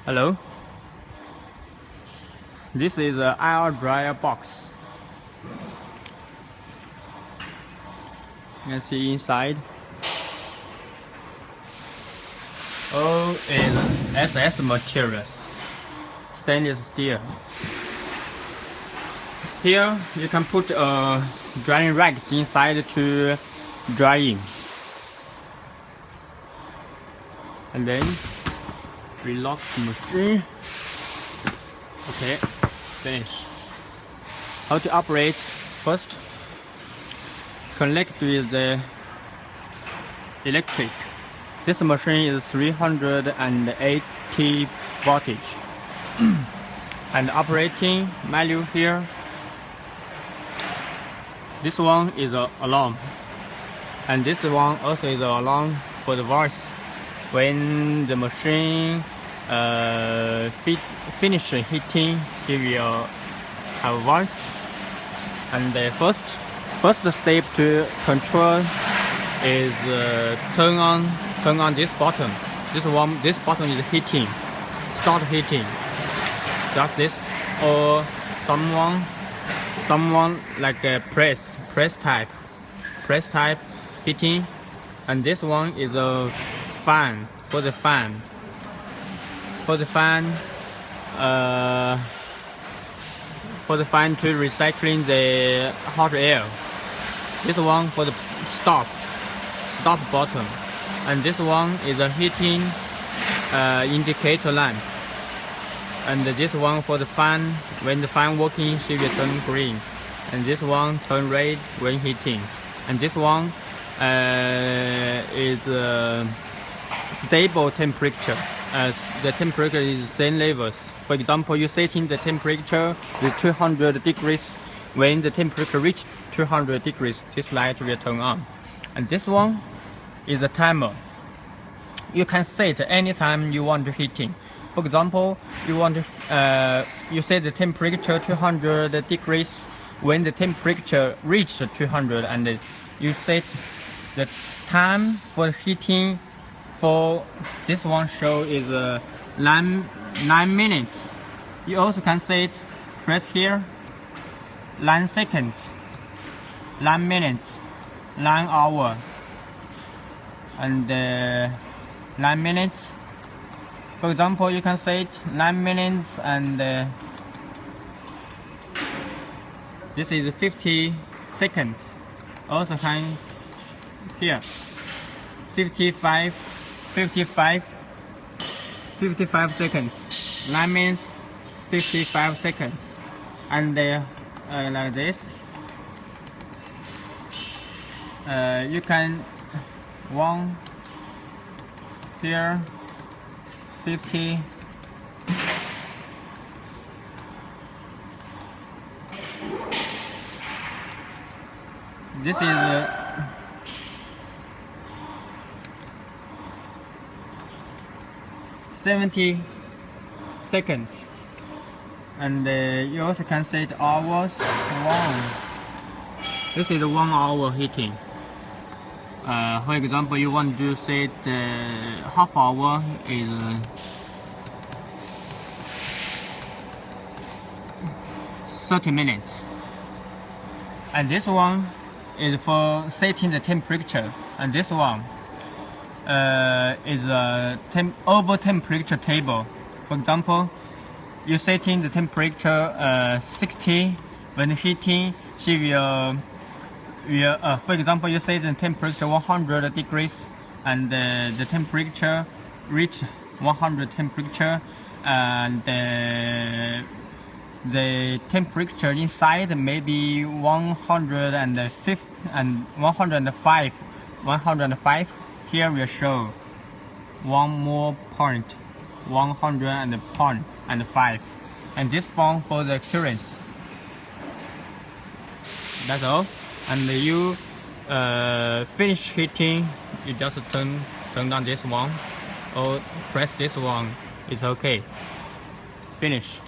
Hello. This is an air dryer box. You can see inside. All is SS materials, stainless steel. Here you can put drying rags inside to drying, and then we lock the machine. Okay, finish. How to operate? First, connect with the electric. This machine is 380 voltage. And operating manual here. This one is an alarm, and this one also is an alarm for the voice. When the machine finish heating, it will have a voice. And the first step to control is turn on this button. This button is heating, start heating. Just this, or someone like a press type heating. And this one is a fan for the fan to recycling the hot air. This one for the stop button, and this one is a heating indicator lamp. And this one for the fan, when the fan working, she will turn green. And this one turn red when heating. And this one is stable temperature, as the temperature is same levels. For example, you setting the temperature with 200 degrees. When the temperature reach 200 degrees, this light will turn on. And this one is a timer. You can set anytime you want to heating. For example, you want to you set the temperature 200 degrees. When the temperature reaches 200, and you set the time for heating. For this one show is 9 minutes. You also can set, press here, 9 seconds, 9 minutes, 9 hour, and 9 minutes. For example, you can set 9 minutes, and this is 50 seconds. Also can here 55 seconds, 9 minutes, 55 seconds, and like this. You can one here 50. This is 70 seconds, and you also can set hours. This is 1 hour heating. For example, you want to set half hour is 30 minutes. And this one is for setting the temperature, and this one is a over temperature table. For example, you setting the temperature 60. When heating, she will for example, you set the temperature 100 degrees, and the temperature reach 100 temperature, and the temperature inside maybe 105. Here will show one more point, 105, and this one for the currents. That's all. And you finish heating, you just turn down this one or press this one. It's okay. Finish.